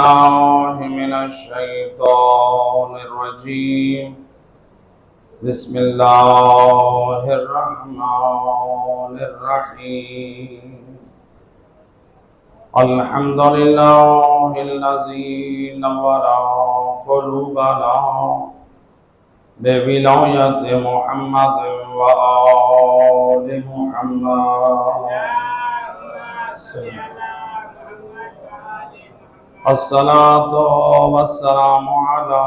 الله من الشيطان الرجيم. بسم الله الرحمن الرحيم. الحمد لله الذي نور قلوبنا بولاية محمد وآل محمد. الصلاة والسلام على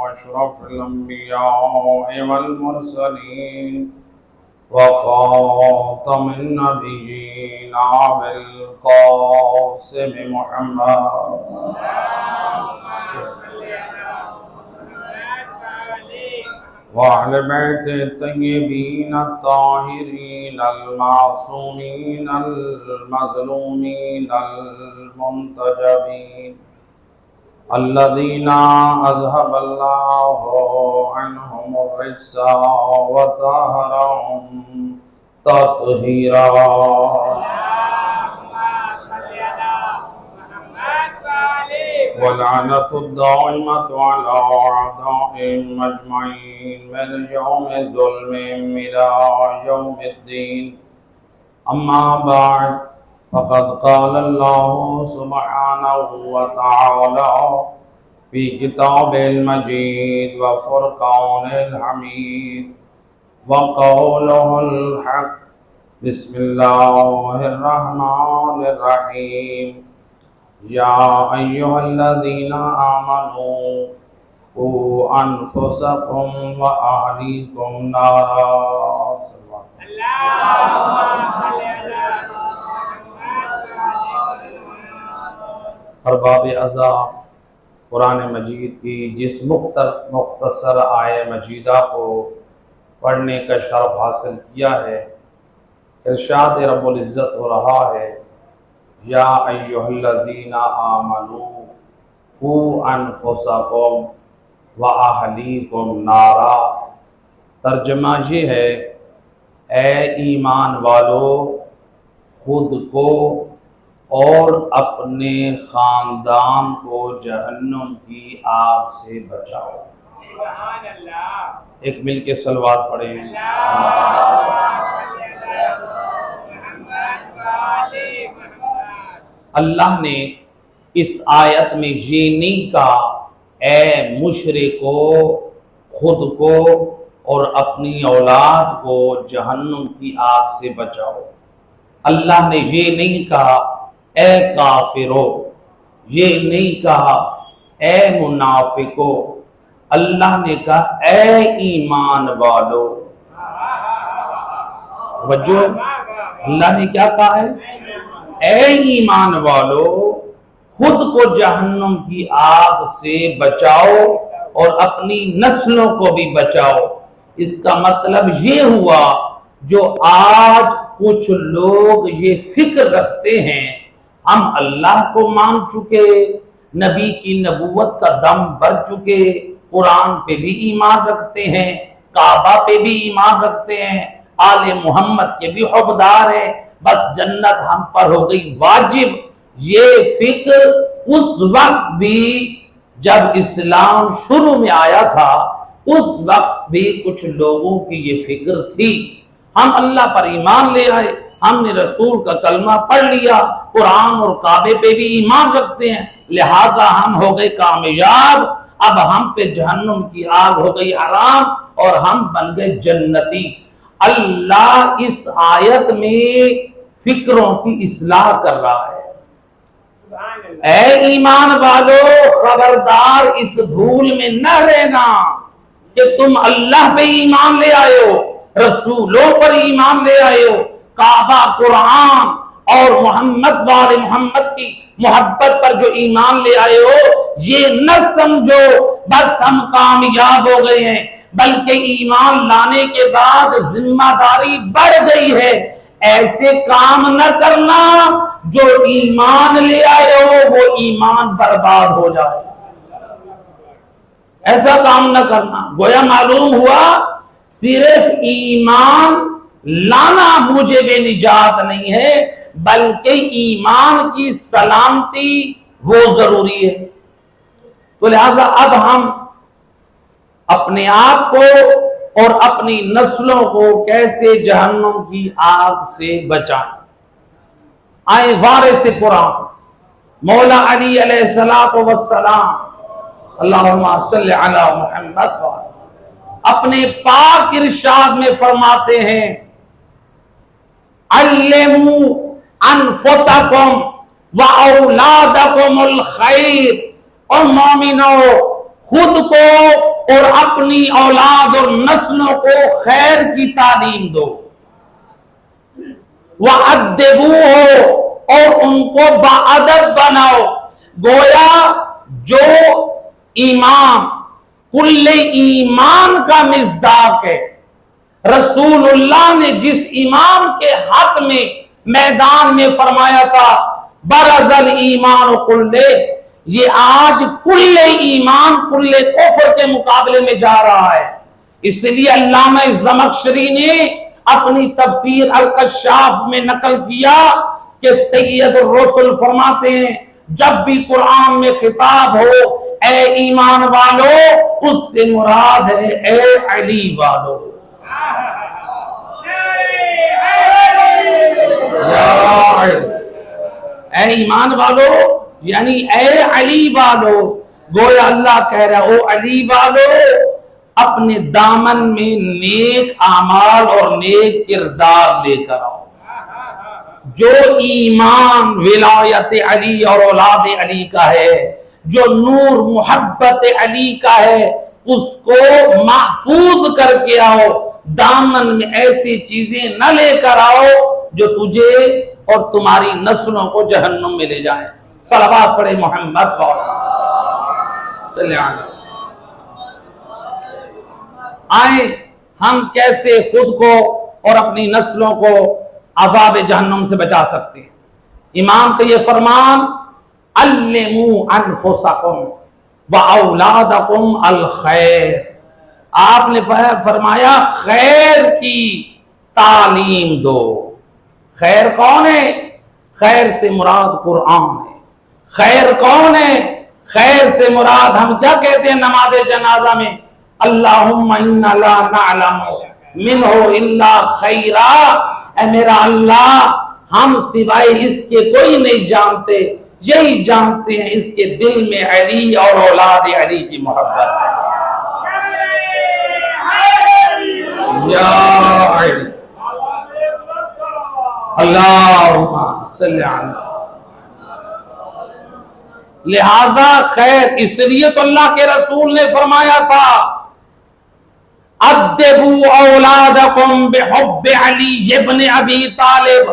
أشرف الأنبياء والمرسلين وخاتم النبيين أبي القاسم محمد وأهل بيت الطيبين الطاهرين المعصومين المظلومين المنتجبين الذين أذهب الله عنهم الرجس وطهرهم تطهيرا. واللعنة الدائمة على أعدائهم أجمعين من يوم الظلم إلى يوم الدين. أما بعد، فقد قال الله سبحانه وتعالى في كتابه المجيد وفرقان الحميد وقوله الحق. بسم الله الرحمن الرحيم. يا أيها الذين آمنوا قوا أنفسكم وأهليكم نارا. ارباب عزا قرآن مجید کی جس مختصر آیہ مجیدہ کو پڑھنے کا شرف حاصل کیا ہے، ارشاد رب العزت ہو رہا ہے یا ایھا الذین آمنوا قوا انفسکم واہلیکم نارا. ترجمہ یہ ہے، اے ایمان والو، خود کو اور اپنے خاندان کو جہنم کی آگ سے بچاؤ. ایک مل کے صلوات پڑھیں. اللہ نے اس آیت میں یہ نہیں کہا اے مشرکو خود کو اور اپنی اولاد کو جہنم کی آگ سے بچاؤ. اللہ نے یہ نہیں کہا اے کافرو، یہ نہیں کہا اے منافقو. اللہ نے کہا اے ایمان والو. وجہ اللہ نے کیا کہا ہے؟ اے ایمان والو، خود کو جہنم کی آگ سے بچاؤ اور اپنی نسلوں کو بھی بچاؤ. اس کا مطلب یہ ہوا جو آج کچھ لوگ یہ فکر رکھتے ہیں ہم اللہ کو مان چکے، نبی کی نبوت کا دم بھر چکے، قرآن پہ بھی ایمان رکھتے ہیں، کعبہ پہ بھی ایمان رکھتے ہیں، آل محمد کے بھی حبدار ہیں، بس جنت ہم پر ہو گئی واجب. یہ فکر اس وقت بھی جب اسلام شروع میں آیا تھا، اس وقت بھی کچھ لوگوں کی یہ فکر تھی. ہم اللہ پر ایمان لے آئے، ہم نے رسول کا کلمہ پڑھ لیا، قرآن اور کعبے پہ بھی ایمان رکھتے ہیں، لہٰذا ہم ہو گئے کامیاب. اب ہم پہ جہنم کی آگ ہو گئی حرام اور ہم بن گئے جنتی. اللہ اس آیت میں فکروں کی اصلاح کر رہا ہے. اے ایمان والو، خبردار اس بھول میں نہ رہنا کہ تم اللہ پہ ایمان لے آئے ہو، رسولوں پر ایمان لے آئے ہو، کعبہ، قرآن اور محمد والے محمد کی محبت پر جو ایمان لے آئے ہو، یہ نہ سمجھو بس ہم کامیاب ہو گئے ہیں، بلکہ ایمان لانے کے بعد ذمہ داری بڑھ گئی ہے. ایسے کام نہ کرنا جو ایمان لے آئے ہو وہ ایمان برباد ہو جائے. ایسا کام نہ کرنا. گویا معلوم ہوا صرف ایمان لانا موجب نجات نہیں ہے، بلکہ ایمان کی سلامتی وہ ضروری ہے۔ تو لہذا اب ہم اپنے آپ کو اور اپنی نسلوں کو کیسے جہنم کی آگ سے بچائیں۔ آئے وارث قرآن مولا علی علیہ السلام، اللہم صلی علی محمد، اپنے پاک ارشاد میں فرماتے ہیں علموا انفسکم واولادکم الخیر، اور مومنو خود کو اور اپنی اولاد اور نسلوں کو خیر کی تعلیم دو، وَأَدِّبُوهُ، اور ان کو باادب بناؤ۔ گویا جو ایمان کل ایمان کا مصداق ہے، رسول اللہ نے جس امام کے حق میں میدان میں فرمایا تھا برز الایمان کلہ، یہ آج کل ایمان کل کفر کے مقابلے میں جا رہا ہے۔ اس لیے علامہ زمخشری نے اپنی تفسیر الکشاف میں نقل کیا کہ سید الرسل فرماتے ہیں جب بھی قرآن میں خطاب ہو اے ایمان والو، اس سے مراد ہے اے علی والو۔ اے ایمان والو یعنی اے علی والو، گویا اللہ کہہ رہا ہے او علی والو، اپنے دامن میں نیک اعمال اور نیک کردار لے کر آؤ۔ جو ایمان ولایت علی اور اولاد علی کا ہے، جو نور محبت علی کا ہے، اس کو محفوظ کر کے آؤ۔ دامن میں ایسی چیزیں نہ لے کر آؤ جو تجھے اور تمہاری نسلوں کو جہنم میں لے جائیں۔ صلوات پڑھے محمد صلی اللہ علیہ وسلم۔ آئیں ہم کیسے خود کو اور اپنی نسلوں کو عذاب جہنم سے بچا سکتے ہیں۔ امام کا یہ فرمان علموا انفسکم واولادکم الخیر، آپ نے فرمایا خیر کی تعلیم دو۔ خیر کون ہے؟ خیر سے مراد قرآن ہے۔ خیر کون ہے؟ خیر سے مراد ہم کیا کہتے ہیں نماز جنازہ میں؟ اللہم انا لا نعلم منہ الا خیرا، اے میرا اللہ ہم سوائے اس کے کوئی نہیں جانتے، یہی جانتے ہیں اس کے دل میں علی اور اولاد علی کی محبت ہے۔ یا علی اللہم صلی علی۔ لہذا خیر، اس لیے تو اللہ کے رسول نے فرمایا تھا ادبوا اولادکم بحب علی ابن ابی طالب،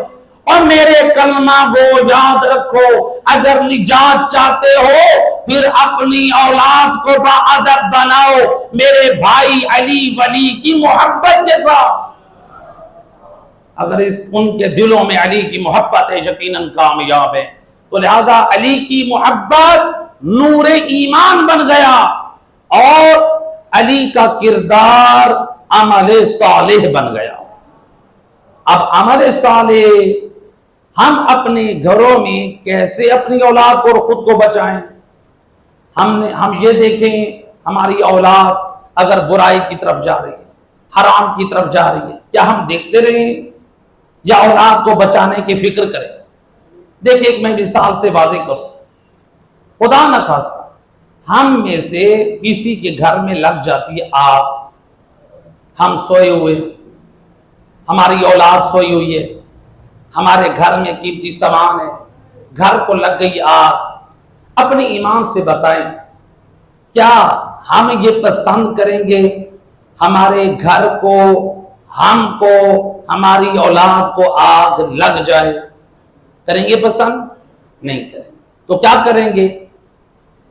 اور میرے کلمہ کو یاد رکھو، اگر نجات چاہتے ہو پھر اپنی اولاد کو باادب بناؤ میرے بھائی علی ولی کی محبت کے ساتھ۔ اگر ان کے دلوں میں علی کی محبت ہے یقیناً کامیاب ہے۔ تو لہذا علی کی محبت نور ایمان بن گیا، اور علی کا کردار عمل صالح بن گیا۔ اب عمل صالح ہم اپنے گھروں میں کیسے اپنی اولاد کو اور خود کو بچائیں؟ ہم یہ دیکھیں ہماری اولاد اگر برائی کی طرف جا رہی ہے، حرام کی طرف جا رہی ہے، کیا ہم دیکھتے رہیں یا اولاد کو بچانے کی فکر کریں؟ دیکھیں ایک میں مثال سے واضح کروں، خدا نخواستہ ہم میں سے کسی کے گھر میں لگ جاتی ہے آگ، ہم سوئے ہوئے، ہماری اولاد سوئی ہوئی ہے، ہمارے گھر میں قیمتی سامان ہے، گھر کو لگ گئی آگ، اپنے ایمان سے بتائیں کیا ہم یہ پسند کریں گے ہمارے گھر کو، ہم کو، ہماری اولاد کو آگ لگ جائے؟ کریں گے پسند؟ نہیں کریں۔ تو کیا کریں گے؟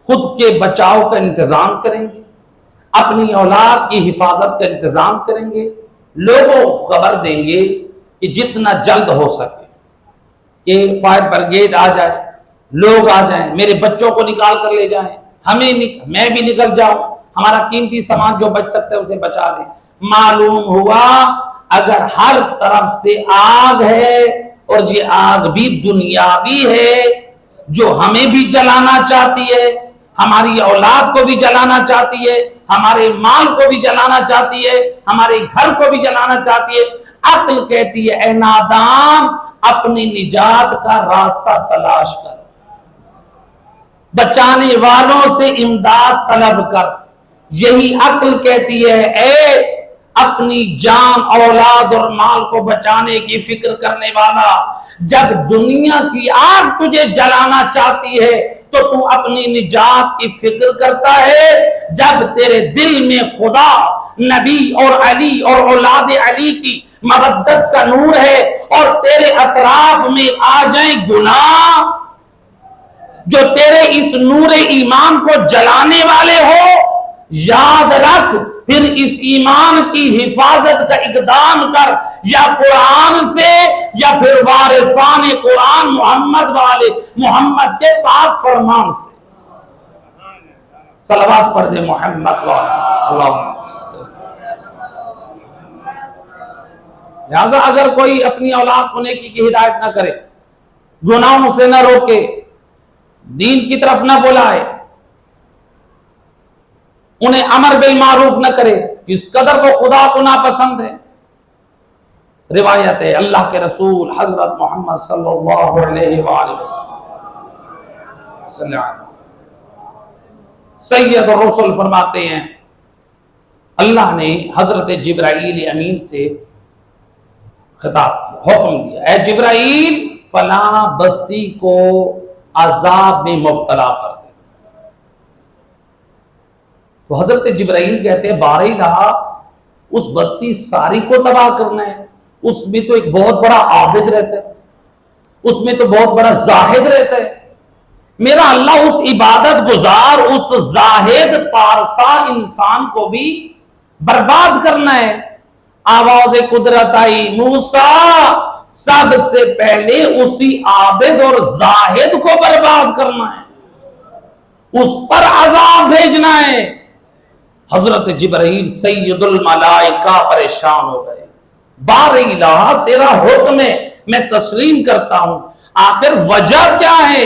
خود کے بچاؤ کا انتظام کریں گے، اپنی اولاد کی حفاظت کا انتظام کریں گے، لوگوں کو خبر دیں گے کہ جتنا جلد ہو سکے کہ فائر بریگیڈ آ جائے، لوگ آ جائیں، میرے بچوں کو نکال کر لے جائیں، میں بھی نکل جاؤں، ہمارا قیمتی سامان جو بچ سکتے ہیں اسے بچا لیں۔ معلوم ہوا اگر ہر طرف سے آگ ہے اور یہ آگ بھی دنیاوی ہے، جو ہمیں بھی جلانا چاہتی ہے، ہماری اولاد کو بھی جلانا چاہتی ہے، ہمارے مال کو بھی جلانا چاہتی ہے، ہمارے گھر کو بھی جلانا چاہتی ہے۔ عقل کہتی ہے اے نادان، اپنی نجات کا راستہ تلاش کر، بچانے والوں سے امداد طلب کر۔ یہی عقل کہتی ہے اے اپنی جان، اولاد اور مال کو بچانے کی فکر کرنے والا، جب دنیا کی آگ تجھے جلانا چاہتی ہے تو تو اپنی نجات کی فکر کرتا ہے۔ جب تیرے دل میں خدا، نبی اور علی اور اولاد علی کی مودت کا نور ہے اور تیرے اطراف میں آ جائیں گناہ جو تیرے اس نور ایمان کو جلانے والے ہو، یاد رکھ پھر اس ایمان کی حفاظت کا اقدام کر، یا قرآن سے یا پھر وارثان قرآن محمد والے محمد کے پاک فرمان سے۔ صلوات پڑھ دے محمد والے۔ لہذا اگر کوئی اپنی اولاد کو نیکی کی ہدایت نہ کرے، گناہوں سے نہ روکے، دین کی طرف نہ بلائے، انہیں امر بالمعروف نہ کرے، اس قدر وہ خدا کو ناپسند ہے۔ روایت ہے اللہ کے رسول حضرت محمد صلی اللہ علیہ وآلہ وسلم سید الرسل فرماتے ہیں اللہ نے حضرت جبرائیل امین سے خطاب کیا، حکم دیا اے جبرائیل فلاں بستی کو عذاب میں مبتلا کر دے۔ تو حضرت جبرائیل کہتے ہیں بارہ الہ، اس بستی ساری کو تباہ کرنا ہے؟ اس میں تو ایک بہت بڑا عابد رہتا ہے، اس میں تو بہت بڑا زاہد رہتا ہے، میرا اللہ اس عبادت گزار، اس زاہد پارسا انسان کو بھی برباد کرنا ہے۔ آواز قدرت آئی موسیٰ سب سے پہلے اسی عابد اور زاہد کو برباد کرنا ہے، اس پر عذاب بھیجنا ہے۔ حضرت جبرائیل سید الملائکہ پریشان ہو گئے، بارہ الہ تیرا حکم ہے، میں تسلیم کرتا ہوں، آخر وجہ کیا ہے؟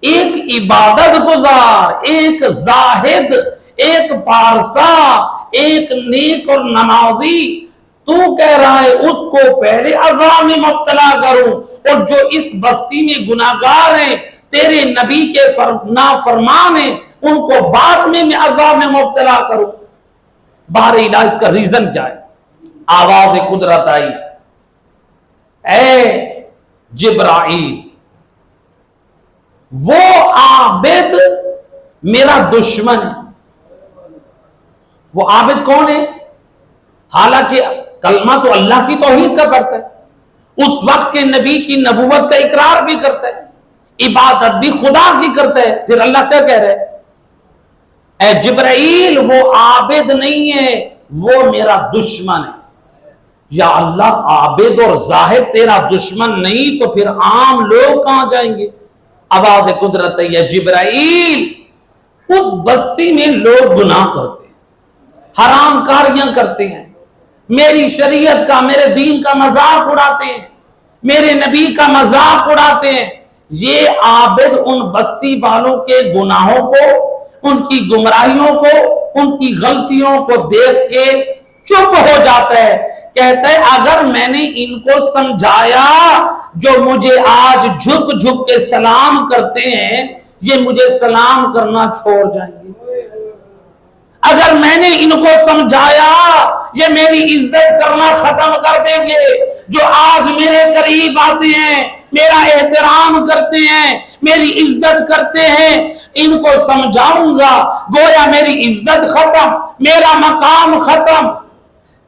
ایک عبادت گزار، ایک زاہد، ایک پارسا، ایک نیک اور نمازی، تو کہہ رہا ہے اس کو پہلے عذاب میں مبتلا کروں، اور جو اس بستی میں گناہگار ہیں، تیرے نبی کے نافرمان ہیں، ان کو بعد میں عذاب میں مبتلا کروں۔ بارہ الہ اس کا ریزن کیا ہے؟ آواز قدرت آئی اے جبرائیل وہ عابد میرا دشمن ہے۔ وہ عابد کون ہے؟ حالانکہ کلمہ تو اللہ کی توحید کا پڑھتا ہے، اس وقت کے نبی کی نبوت کا اقرار بھی کرتا ہے، عبادت بھی خدا کی کرتا ہے، پھر اللہ کیا کہہ رہے ہیں؟ اے جبرائیل وہ عابد نہیں ہے، وہ میرا دشمن ہے۔ یا اللہ عابد اور زاہد تیرا دشمن نہیں تو پھر عام لوگ کہاں جائیں گے؟ آواز قدرت ہے یا جبرائیل اس بستی میں لوگ گناہ کرتے ہیں، حرام کاریاں کرتے ہیں، میری شریعت کا، میرے دین کا مذاق اڑاتے ہیں، میرے نبی کا مذاق اڑاتے ہیں۔ یہ عابد ان بستی والوں کے گناہوں کو، ان کی گمراہیوں کو، ان کی غلطیوں کو دیکھ کے چپ ہو جاتا ہے، کہتا ہے اگر میں نے ان کو سمجھایا جو مجھے آج جھک جھک کے سلام کرتے ہیں، یہ مجھے سلام کرنا چھوڑ جائیں گے۔ اگر میں نے ان کو سمجھایا یہ میری عزت کرنا ختم کر دیں گے، جو آج میرے قریب آتے ہیں، میرا احترام کرتے ہیں، میری عزت کرتے ہیں، ان کو سمجھاؤں گا گویا میری عزت ختم، میرا مقام ختم۔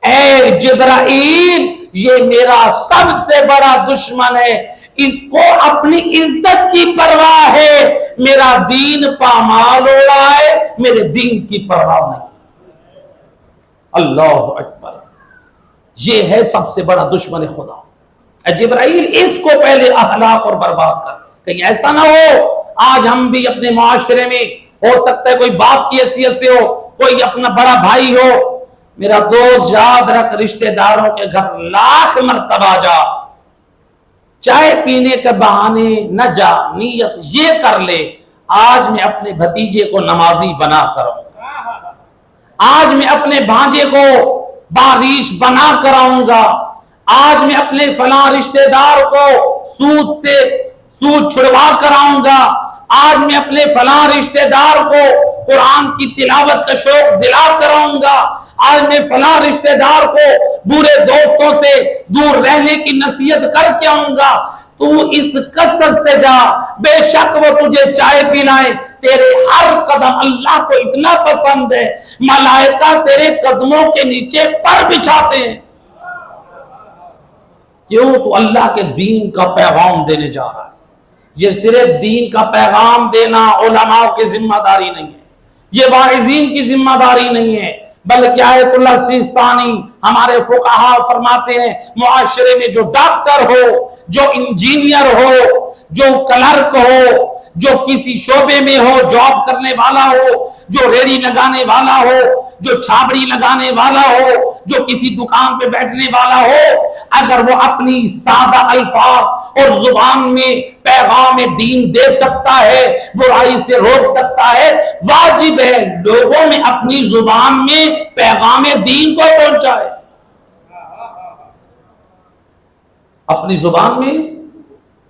اے جبرائیل یہ میرا سب سے بڑا دشمن ہے، اس کو اپنی عزت کی پرواہ ہے، میرا دین پامال ہو رہا ہے، میرے دین کی پرواہ نہیں۔ اللہ اکبر، یہ ہے سب سے بڑا دشمن خدا۔ اے جبرائیل اس کو پہلے اخلاق اور برباد کر، کہیں ایسا نہ ہو آج ہم بھی اپنے معاشرے میں، ہو سکتا ہے کوئی باپ کی حیثیت سے ہو، کوئی اپنا بڑا بھائی ہو، میرا دوست یاد رکھ رشتہ داروں کے گھر لاکھ مرتبہ جا، چائے پینے کے بہانے نہ جا، نیت یہ کر لے آج میں اپنے بھتیجے کو نمازی بنا کر آؤں گا، آج میں اپنے بھانجے کو بارش بنا کر آؤں گا، آج میں اپنے فلاں رشتہ دار کو سود چھڑوا کر آؤں گا، آج میں اپنے فلاں رشتہ دار کو قرآن کی تلاوت کا شوق دلا کر آؤں گا، آج میں فلاں رشتہ دار کو برے دوستوں سے دور رہنے کی نصیحت کر کے آؤں گا۔ تو اس کثرت سے جا، بے شک وہ تجھے چائے پلائیں، تیرے ہر قدم اللہ کو اتنا پسند ہے ملائکہ تیرے قدموں کے نیچے پر بچھاتے ہیں۔ کیوں؟ تو اللہ کے دین کا پیغام دینے جا رہا ہے۔ یہ صرف دین کا پیغام دینا علماء کی ذمہ داری نہیں ہے، یہ واعظین کی ذمہ داری نہیں ہے، بلکہ آیت اللہ سیستانی ہمارے فقہا فرماتے ہیں معاشرے میں جو ڈاکٹر ہو، جو انجینئر ہو، جو کلرک ہو، جو کسی شعبے میں ہو جاب کرنے والا ہو، جو ریڑھی لگانے والا ہو، جو چھابڑی لگانے والا ہو، جو کسی دکان پہ بیٹھنے والا ہو، اگر وہ اپنی سادہ الفاظ اور زبان میں پیغام دین دے سکتا ہے، برائی سے روک سکتا ہے، واجب ہے لوگوں میں اپنی زبان میں پیغام دین کو پہنچائے، اپنی زبان میں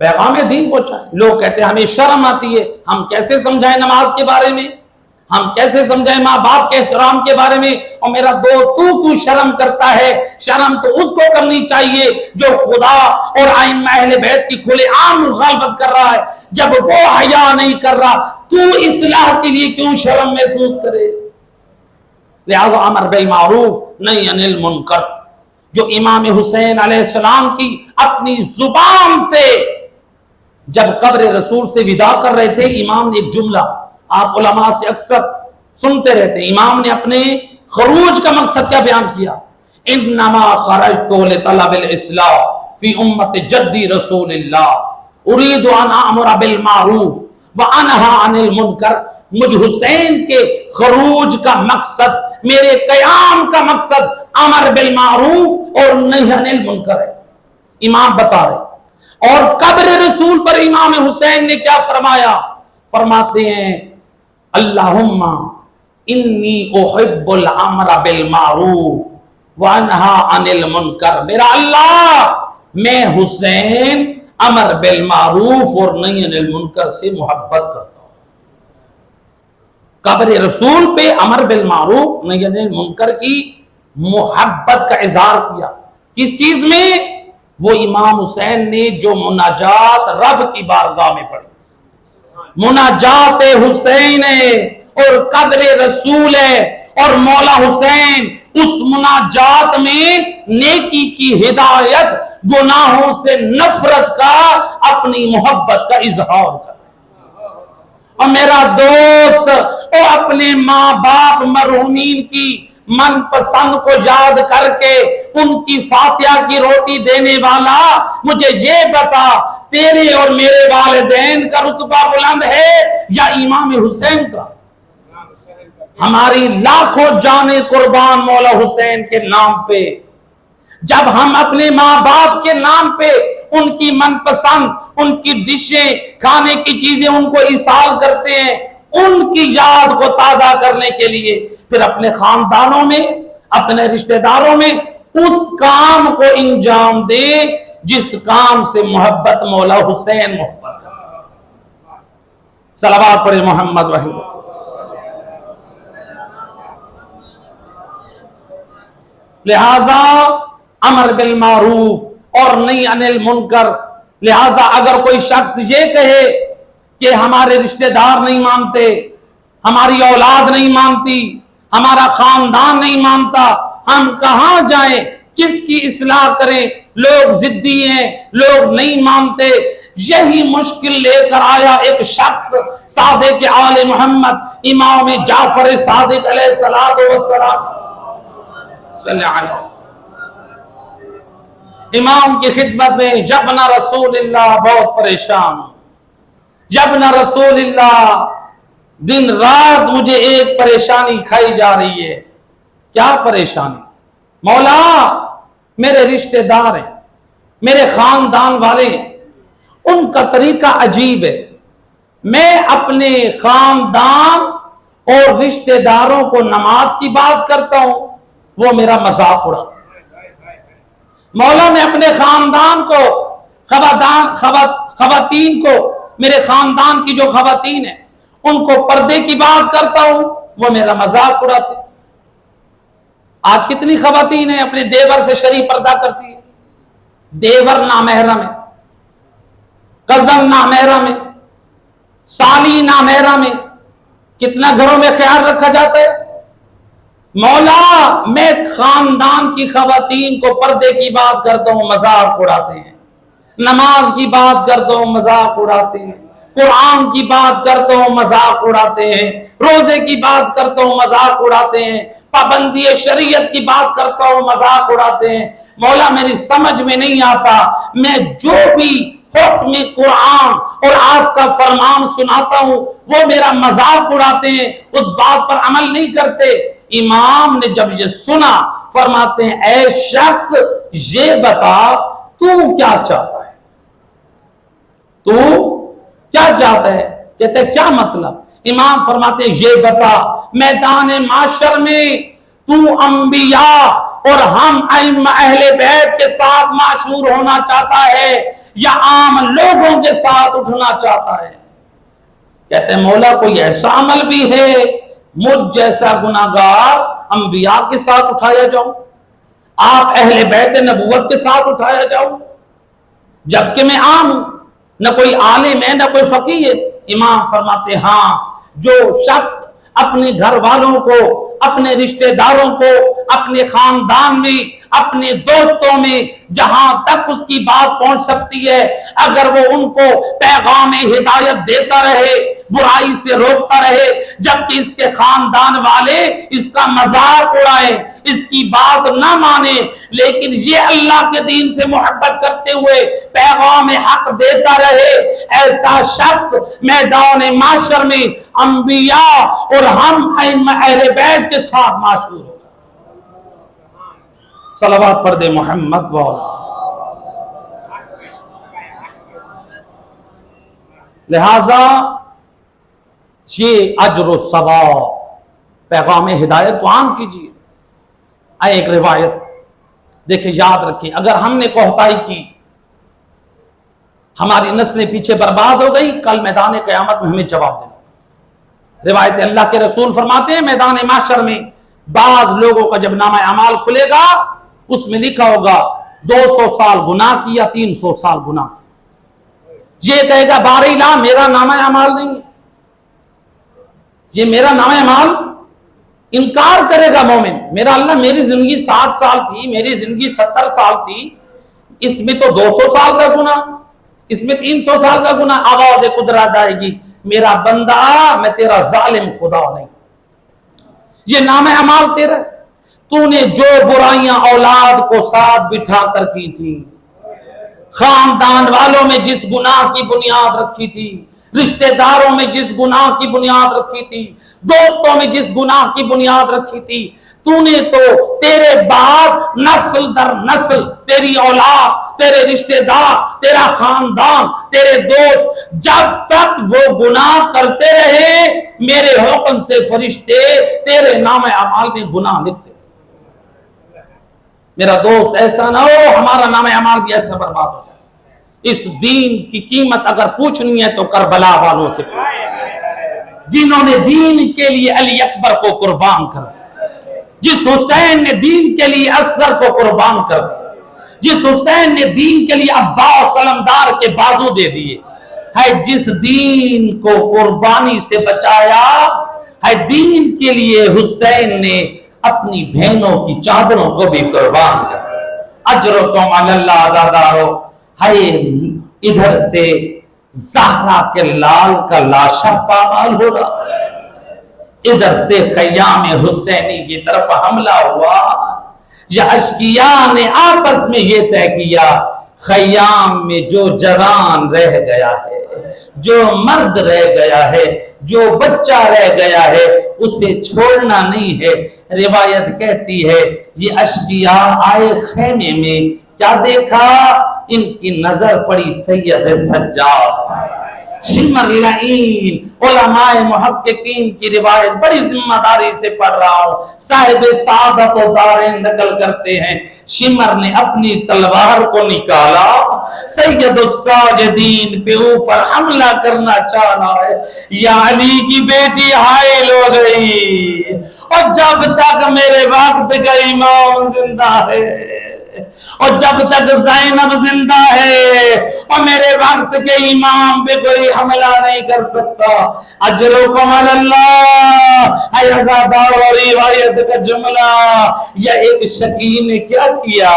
پیغام دین پہنچائے۔ لوگ کہتے ہیں ہمیں شرم آتی ہے، ہم کیسے سمجھائیں نماز کے بارے میں، ہم کیسے سمجھائیں ماں باپ کے احترام کے بارے میں، اور میرا دوست تو کیوں شرم کرتا ہے؟ شرم تو اس کو کرنی چاہیے جو خدا اور ائمہ اہل بیت کی کھلے عام مخالفت کر رہا ہے۔ جب وہ حیا نہیں کر رہا تو اصلاح کے لیے کیوں شرم محسوس کرے؟ لہذا امر بالمعروف نہی عن المنکر، جو امام حسین علیہ السلام کی اپنی زبان سے جب قبر رسول سے وداع کر رہے تھے، امام نے ایک جملہ آپ علماء سے اکثر سنتے رہتے ہیں، امام نے اپنے خروج کا مقصد کیا بیان کیا؟ انما خرجت لطلب الاصلاح فی امت جدی رسول اللہ اريد ان امر بالمعروف وانہی عن المنکر۔ مجھ حسین کے خروج کا مقصد، میرے قیام کا مقصد امر بالمعروف اور نہی عن المنکر ہے، امام بتا رہے۔ اور قبر رسول پر امام حسین نے کیا فرمایا؟ فرماتے ہیں اللہم انی احب الامر بالمعروف وانہی عن المنکر، میرا اللہ میں حسین امر بالمعروف اور نہی عن المنکر سے محبت کرتا ہوں۔ قبر رسول پہ امر بالمعروف نہی عن المنکر کی محبت کا اظہار کیا۔ کس چیز میں؟ وہ امام حسین نے جو مناجات رب کی بارگاہ میں پڑھی، مناجات حسین ہے اور قبر رسول ہے، اور مولا حسین اس مناجات میں نیکی کی ہدایت، گناہوں سے نفرت کا، اپنی محبت کا اظہار کر۔ اور میرا دوست وہ اپنے ماں باپ مرحومین کی من پسند کو یاد کر کے ان کی فاتحہ کی روٹی دینے والا، مجھے یہ بتا تیرے اور میرے والدین کا رتبہ بلند ہے یا امام حسین کا؟ ہماری لاکھوں جانیں قربان مولا حسین کے نام پہ۔ جب ہم اپنے ماں باپ کے نام پہ ان کی من پسند، ان کی ڈشیں، کھانے کی چیزیں ان کو ایصال کرتے ہیں، ان کی یاد کو تازہ کرنے کے لیے پھر اپنے خاندانوں میں، اپنے رشتہ داروں میں اس کام کو انجام دے جس کام سے محبت مولا حسین محبت ہے۔ صلوات پڑھے محمد وحید۔ لہذا امر بالمعروف اور نہی عن المنکر۔ لہذا اگر کوئی شخص یہ کہے کہ ہمارے رشتہ دار نہیں مانتے، ہماری اولاد نہیں مانتی، ہمارا خاندان نہیں مانتا، ہم کہاں جائیں، کس کی اصلاح کریں، لوگ ضدی ہیں، لوگ نہیں مانتے، یہی مشکل لے کر آیا ایک شخص صادق آل محمد امام جعفر صادق علیہ السلام صلی اللہ علیہ وسلم۔ امام کی خدمت میں یابنا رسول اللہ بہت پریشان، یابنا رسول اللہ دن رات مجھے ایک پریشانی کھائی جا رہی ہے۔ کیا پریشانی؟ مولا میرے رشتہ دار ہیں، میرے خاندان والے ہیں، ان کا طریقہ عجیب ہے. میں اپنے خاندان اور رشتہ داروں کو نماز کی بات کرتا ہوں، وہ میرا مذاق اڑاتا ہے. مولا نے اپنے خاندان کو، خواتین کو، میرے خاندان کی جو خواتین ہیں ان کو پردے کی بات کرتا ہوں، وہ میرا مذاق اڑاتے. آج کتنی خواتین ہیں اپنے دیور سے شرعی پردہ کرتی ہیں؟ دیور نامحرم ہے، کزن نامحرم ہے، سالی نامحرم ہے. کتنا گھروں میں خیال رکھا جاتا ہے. مولا میں خاندان کی خواتین کو پردے کی بات کرتا ہوں، مذاق اڑاتے ہیں. نماز کی بات کرتا ہوں، مذاق اڑاتے ہیں. قرآن کی بات کرتا ہوں، مذاق اڑاتے ہیں. روزے کی بات کرتا ہوں، مذاق اڑاتے ہیں. پابندی شریعت کی بات کرتا ہوں، مذاق اڑاتے ہیں. مولا میری سمجھ میں نہیں آتا، میں جو بھی حکم قرآن اور آپ کا فرمان سناتا ہوں وہ میرا مذاق اڑاتے ہیں، اس بات پر عمل نہیں کرتے. امام نے جب یہ سنا فرماتے ہیں اے شخص یہ بتا تو کیا چاہتا ہے، تو کیا چاہتا ہے؟ کہتے ہیں کیا مطلب؟ امام فرماتے ہیں یہ بتا میدان معاشر میں تو انبیاء اور ہم ائمہ اہل بیت کے ساتھ معشور ہونا چاہتا ہے یا عام لوگوں کے ساتھ اٹھنا چاہتا ہے؟ کہتے ہیں مولا کوئی ایسا عمل بھی ہے مجھ جیسا گناہگار انبیاء کے ساتھ اٹھایا جاؤں، آپ اہل بیت نبوت کے ساتھ اٹھایا جاؤں، جبکہ میں عام ہوں، نہ کوئی عالم ہے نہ کوئی فقیہ ہے؟ امام فرماتے ہاں، جو شخص اپنے گھر والوں کو، اپنے رشتہ داروں کو، اپنے خاندان میں، اپنے دوستوں میں جہاں تک اس کی بات پہنچ سکتی ہے اگر وہ ان کو پیغام ہدایت دیتا رہے، برائی سے روکتا رہے، جبکہ اس کے خاندان والے اس کا مذاق اڑائیں، اس کی بات نہ مانے، لیکن یہ اللہ کے دین سے محبت کرتے ہوئے پیغام حق دیتا رہے، ایسا شخص میدان معاشر میں انبیاء اور ہم ائمہ اہل بیت کے ساتھ معشور ہوگا. صلوات پڑھ دے محمد والا. لہذا یہ اجر و ثواب پیغام ہدایت کو عام کیجیے. ایک روایت دیکھیں، یاد رکھیں، اگر ہم نے کوتاہی کی ہماری نسلیں پیچھے برباد ہو گئی، کل میدان قیامت میں ہمیں جواب دینا. روایت اللہ کے رسول فرماتے ہیں میدان معاشر میں بعض لوگوں کا جب نامہ اعمال کھلے گا اس میں لکھا ہوگا 200 سال گناہ کیا، 300 سال گناہ کیا. یہ کہے گا بار الہ میرا نامہ اعمال نہیں ہے، یہ میرا نامہ اعمال انکار کرے گا مومن. میرا اللہ میری زندگی 60 سال تھی، میری زندگی 70 سال تھی، اس میں تو 200 سال کا گناہ، اس میں 300 سال کا گناہ. آواز قدرت آئے گی میرا بندہ میں تیرا ظالم خدا نہیں، یہ نامہ اعمال تیرا، تو نے جو برائیاں اولاد کو ساتھ بٹھا کر کی تھی، خاندان والوں میں جس گناہ کی بنیاد رکھی تھی، رشتہ داروں میں جس گناہ کی بنیاد رکھی تھی، دوستوں میں جس گناہ کی بنیاد رکھی تھی، تو نے تو تیرے بعد نسل در نسل تیری اولاد، تیرے رشتہ دار، تیرا خاندان، تیرے دوست جب تک وہ گناہ کرتے رہے میرے حکم سے فرشتے تیرے نام اعمال میں گناہ لکھتے. میرا دوست ایسا نہ ہو ہمارا نام اعمال بھی ایسا برباد ہو جائے. اس دین کی قیمت اگر پوچھنی ہے تو کربلا والوں سے پوچھ، جنہوں نے دین کے لیے علی اکبر کو قربان کر دیا، جس حسین نے دین کے لیے اصغر کو قربان کر دیا، جس حسین نے دین کے لیے عباس علمدار کے بازو دے دیے، ہے جس دین کو قربانی سے بچایا، ہے دین کے لیے حسین نے اپنی بہنوں کی چادروں کو بھی قربان کر. اجرکم علی اللہ آزادارو، ہے ادھر سے زہرا کے لال کا لاشا پامال ہو رہا ہے، ادھر سے خیام حسینی کی طرف حملہ ہوا. یا اشقیاء نے آپس میں یہ طے کیا خیام میں جو جوان رہ گیا ہے، جو مرد رہ گیا ہے، جو بچہ رہ گیا ہے اسے چھوڑنا نہیں ہے. روایت کہتی ہے یہ اشقیاء آئے خیمے میں، کیا دیکھا؟ ان کی نظر پڑی سید سجاد شمر لعین علماء محققین کی روایت بڑی ذمہ داری سے پڑھ رہا ہوں، صاحب سعادت و دارین نقل کرتے ہیں شمر نے اپنی تلوار کو نکالا، سید الساجدین پہ اوپر حملہ کرنا چاہ رہا ہے، یا علی کی بیٹی حائل ہو گئی، اور جب تک میرے وقت کا امام زندہ ہے، اور جب تک زینب زندہ ہے اور میرے وقت کے امام پہ کوئی حملہ نہیں کر سکتا، اجرکم علی اللہ، اے عزادار اور روایت کا جملہ، یا ایک شکی نے کیا کیا،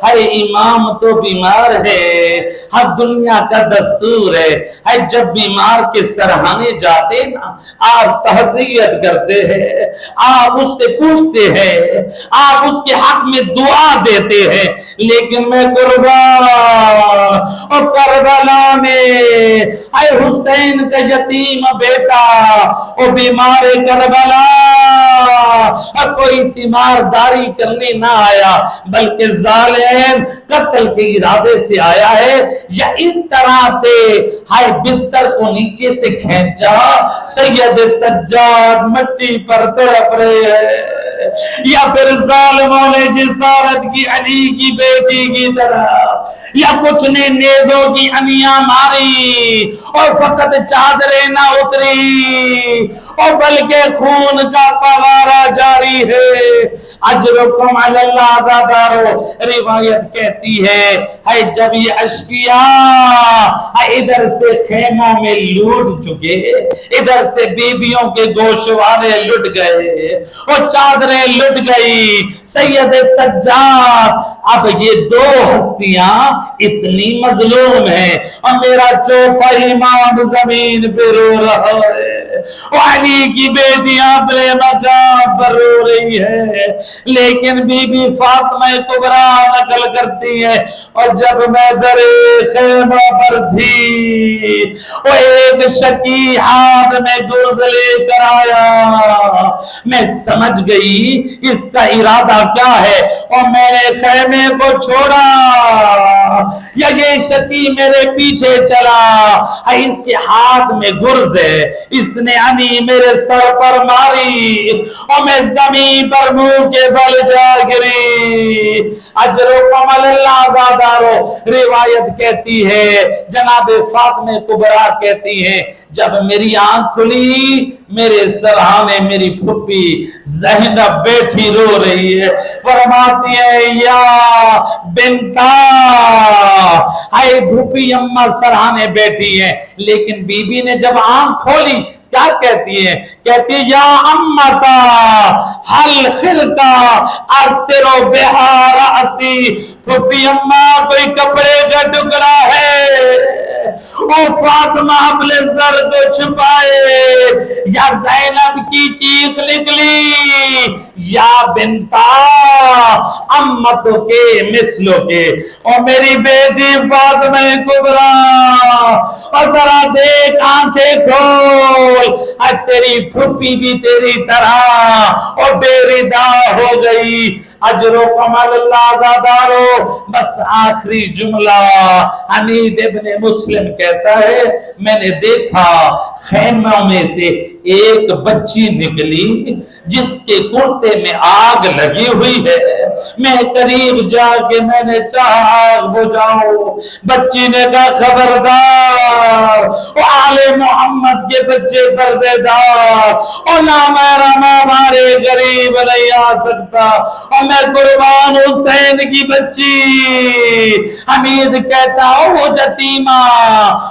اے امام تو بیمار ہے، ہر دنیا کا دستور ہے، اے جب بیمار کے سرہانے جاتے نا آپ تعزیت کرتے ہیں، آپ اس سے پوچھتے ہیں، آپ اس کے حق میں دعا دیتے ہیں، لیکن میں قربان اور کربلا میں اے حسین کا یتیم بیٹا اور بیمار کربلا اور کوئی تیمارداری کرنے نہ آیا بلکہ ظالم قتل کے ارادے سے آیا ہے، یا اس طرح سے ہائے بستر کو نیچے سے کھینچا سید سجاد مٹی پر تڑپ رہے ہیں، یا پھر ظالموں نے جسارت کی علی کی بیٹی کی طرح، یا کچھ نے نیزوں کی انیاں ماری اور فقط چادریں نہ اتری اور بلکہ خون کا فوارہ جاری ہے، اجرکم علی اللہ عزادارو روایت کہتی ہے جب یہ اشقیاء ادھر سے خیموں میں لوٹ چکے، ادھر سے بیبیوں کے گوشوارے لٹ گئے اور چادریں لٹ گئی، سید سجاد اب یہ دو ہستیاں اتنی مظلوم ہیں اور میرا چوتھا امام زمین پہ رو رہا ہے، علی کی بیٹیاں اپنے مقام پر رو رہی ہے، لیکن بی بی فاطمہ کبریٰ نقل کرتی ہے اور جب میں در خیمہ پر تھی وہ ایک شکی ہاتھ میں گرز لے کر آیا، میں سمجھ گئی اس کا ارادہ کیا ہے اور میں نے خیمے کو چھوڑا، یا یہ شکی میرے پیچھے چلا، اس کے ہاتھ میں گرز ہے، اس نے انی میرے سر پر ماری اور میں زمین پر منہ کے بل جا گری، اجرکم علی اللہ عزادارو روایت کہتی ہے جناب فاطمہ کبریٰ کہتی ہیں جب میری آنکھ کھلی میرے سرہانے میری پھپھی زینب بیٹھی رو رہی ہے، فرماتی ہے یا بنتا، اے پھپھی اماں سرہانے بیٹھی ہیں، لیکن بی بی نے جب آنکھ کھولی کیا کہتی ہے، کہتی یا امتا حل خلقا استرو بہار اسی، پھپھی اماں کوئی کپڑے کا ٹکڑا ہے او فاطمہ اپنے سر کو چھپائے، یا زینب کی چیخ نکلی یا بنتا امتوں کے مثلوں کے، اور میری بیٹی فاطمہ کبریٰ اور ذرا دیکھ آنکھیں کھول، تیری پھپھی بھی تیری طرح اور بے ردا ہو گئی، اجرکم علی اللہ عزادارو بس آخری جملہ حمید ابن مسلم کہتا ہے میں نے دیکھا خیموں میں سے ایک بچی نکلی جس کے کرتے میں آگ لگی ہوئی ہے، میں قریب جا کے میں نے چاہا آگ بجھاؤں، بچی نے کہا خبردار، وہ آل محمد کے بچے پردے دار اور نامحرم ہمارے قریب نہیں آ سکتا، اور میں قربان حسین کی بچی، حمید کہتا ہوں وہ یتیمہ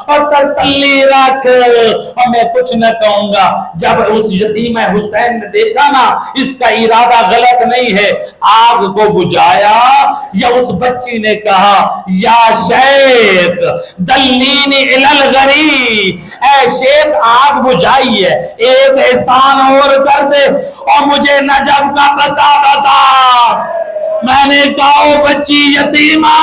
اور تسلی رکھ، اور میں کچھ نہ کہوں گا، جب اس یتیمہ حسین نے دیکھا نا اس کا ارادہ غلط نہیں ہے، آگ کو بجھایا، یا اس بچی نے کہا یا شیخ دلینی الی الغریب، اے شیخ آگ بجھائی ہے، ایک احسان اور کر دے اور مجھے نجف کا پتہ بتا، میں نے کہا او بچی یتیمہ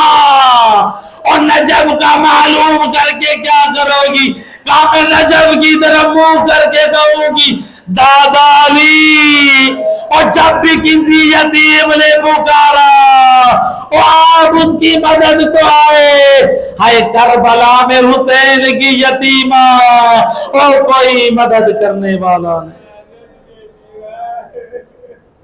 اور نجف کا معلوم کر کے کیا کرو گی، کہا میں نجف کی طرف منہ کر کے کہوں گی دادا علی اور جب بھی کسی یتیم نے پکارا آپ اس کی مدد کو آئے. ہائے کربلا میں حسین کی یتیمہ اور کوئی مدد کرنے والا نہیں.